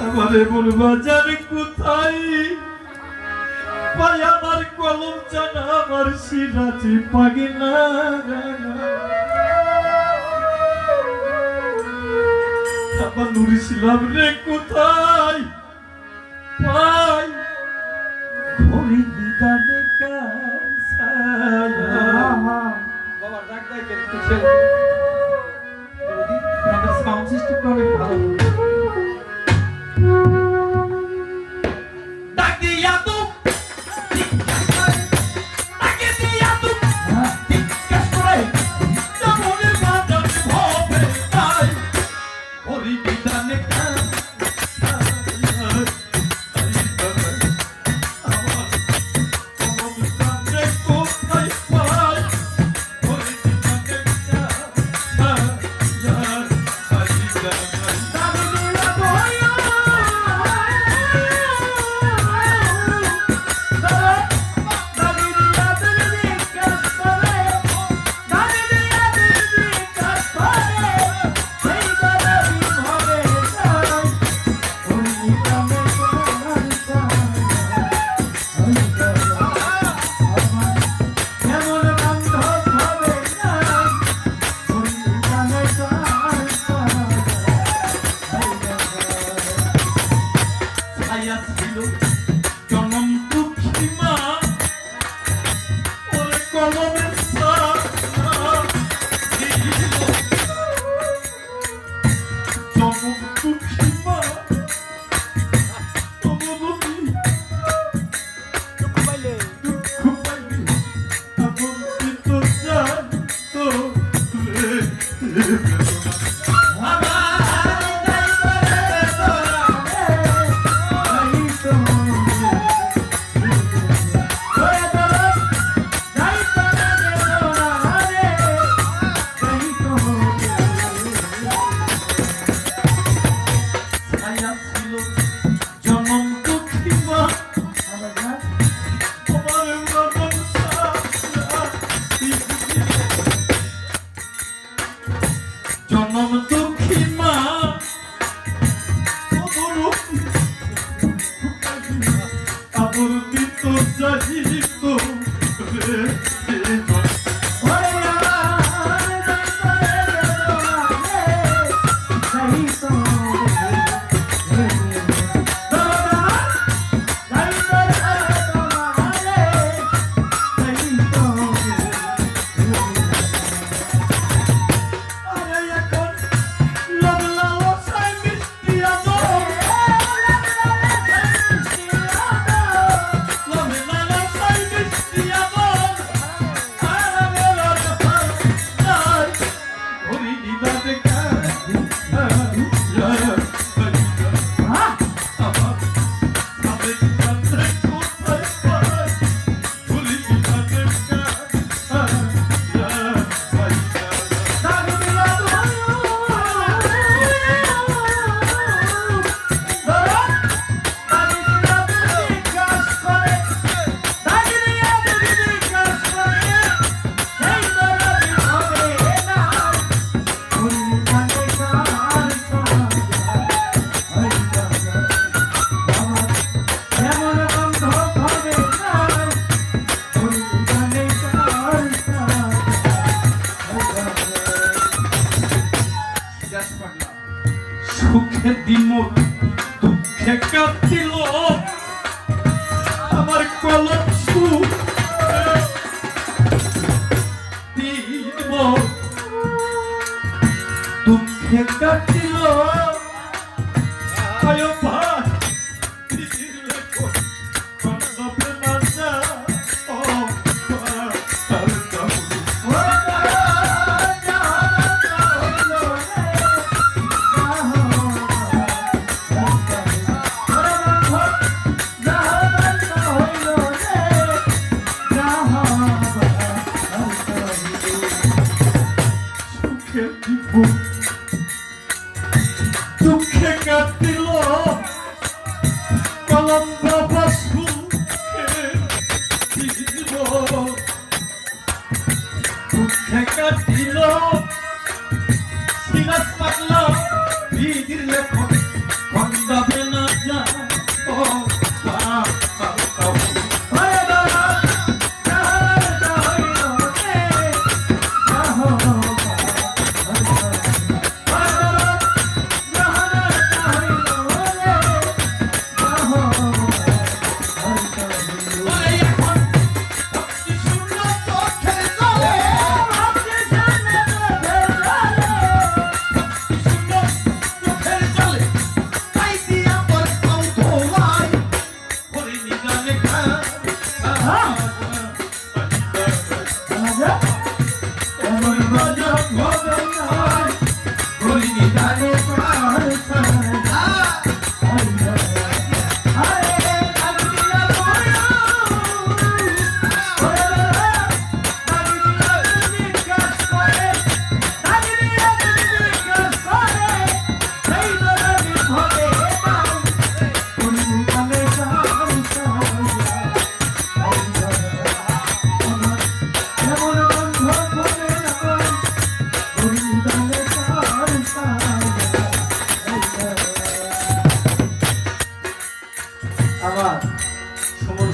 আমারে বলবা জানি কোথায় পাই আমার কলম জানা আমার সিরাজি পাগিনা আমার নুর ইসলাম রে কোথায় পাই ঘড়ি দিদানে কাছায়া বাবা ডাক দেয় কিন্তু ছেলে আমাদের সাউন্ড সিস্টেম অনেক ভালো সুখে দিন দুঃখে কাঁদছিল আমার কলম সুখ দিব দুঃখে কাঁদছিল দুঃখে কাঁদছিল কাটিল সিরাজ পাগলা বিধির লেখন খন্দাবে না যা ও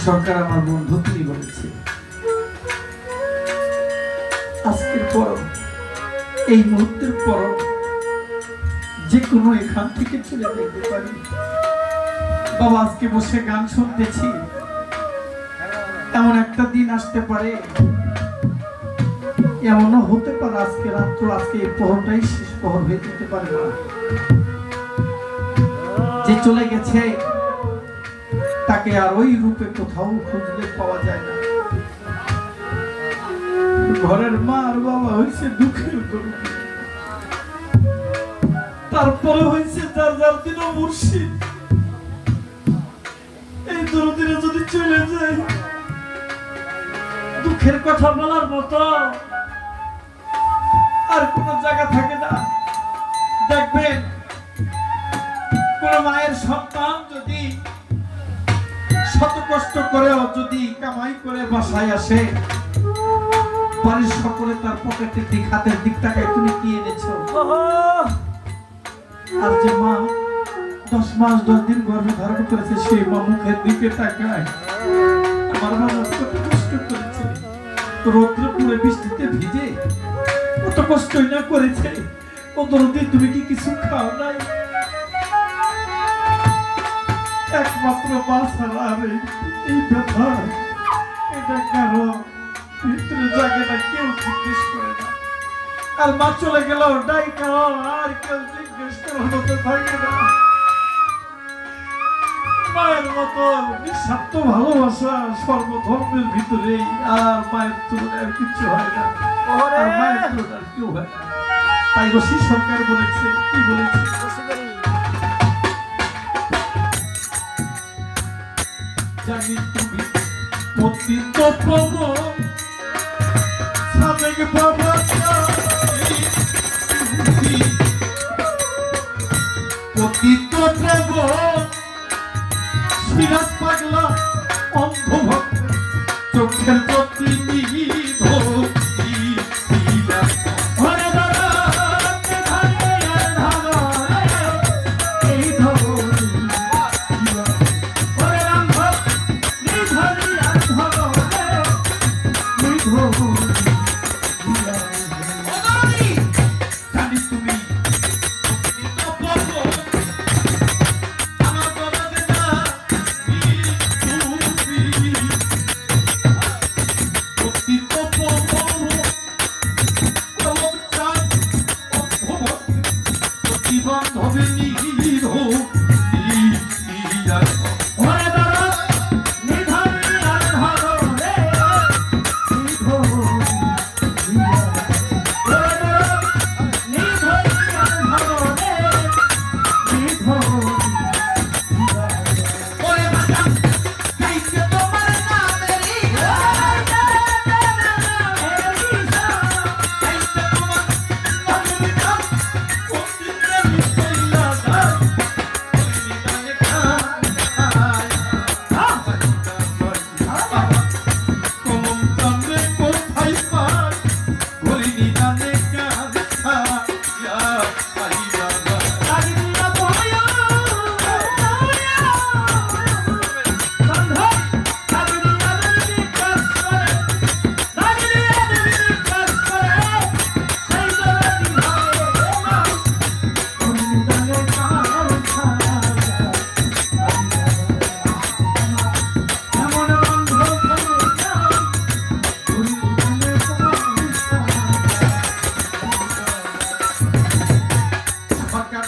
সরকার আমার বন্ধু তিনি বলেছে আজকের পর এই মুহূর্তের পর যে কোনো এখান থেকে চলে যেতে পারি। বাবা আজকে বসে গান শুনতেছি, এমন একটা দিন আসতে পারে, এমনও হতে পারে আজকে রাত্র আজকে এই পহরটাই শেষ পহর হয়ে যেতে পারে না। যে চলে গেছে তাকে আর ওই রূপে কোথাও খুঁজলে পাওয়া যায় না। ঘরের মা আর বাবা হয়েছে দুঃখের গরু, তারপরে হয়েছে যার যার দিন মুর্শিদ। এই দুদিনে যদি চলে যায় দুঃখের কথা বলার মতো আর কোন জায়গা থাকে না। দেখবেন কোন মায়ের সন্তান যদি শত কষ্ট করেও যদি কামাই করে বাসায় আসে, বাড়ির সকলে তার পকেটের দিক হাতের দিক টাকায় তুমি কি এনেছো। আর যে মা 10 মাস 10 দিন গর্ভে ধারণ করেছে সেই মা মুখের দিকে তাকায়, আমার মা কত কষ্ট করেছে, রৌদ্রে পুড়ে বৃষ্টিতে ভিজে কত কষ্টই না করেছে। ও দরদি তুমি কি কিছু খাও নাই? একমাত্র মা ছাড়া এই ব্যথা এটা কারো ভিতরে জাগে না, কেউ জিজ্ঞেস করে না। আর মা চলে গেল ওটাই কারণ আর কেউ জিজ্ঞেস করার মতো থাকে না। মায়ের মতো নিঃস্বার্থ ভালোবাসা সর্বধর্মের ভিতরে আর মায়ের তুলনায় আর কিছু হয় না, আর মায়ের তুলনায় আর কেউ হয় না। তাই বসি সরকার বলেছে, কি বলেছে, জানি তুমি পতিত প্রভ সাবেক বাবা পতিত প্রভ সিরাজ পাগলা অন্ধভক্ত চোখের প্রতি জানে কাঁথা ইয়া আইলা লাগিয়া বয়া বন্ধ লাগিয়া দিদি কাজ করে লাগিয়া দিদি কাজ করে সেই দরদি হয় না তুমি জানে কাঁথা এমন বন্ধ সরকার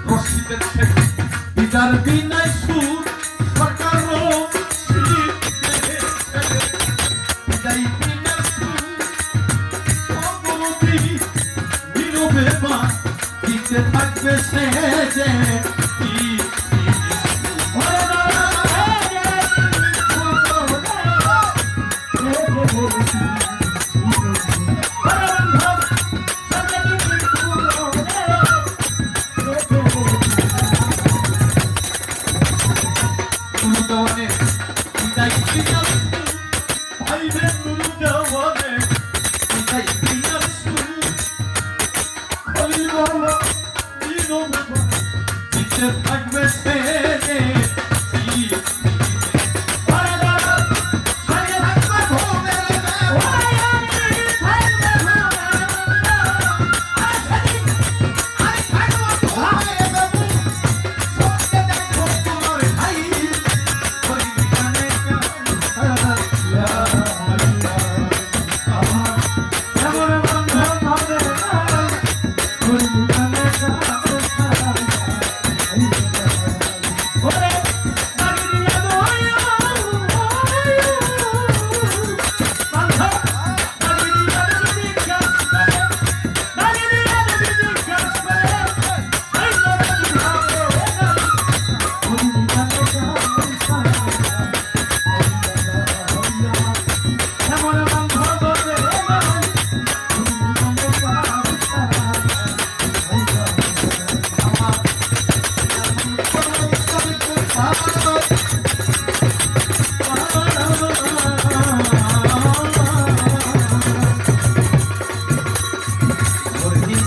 রশিদের ছেলে বিদার বিনায় সুর সরকার রশিদ বিদায় বিনায় সুর অবধি নীরবে বা দিতে থাকবে সে যে নুরুদাওয়ানে বিদায় বিনায় সুর ভাইরে নুরুদাওয়ানে বিদায় বিনায় সুর খলিল বাবা নীরবে বা দিতে থাকবে সে যে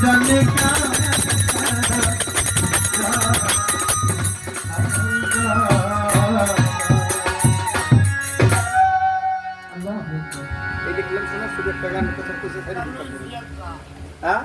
জানে এই দেখলাম শোনা শুধু একটা গান কথা হ্যাঁ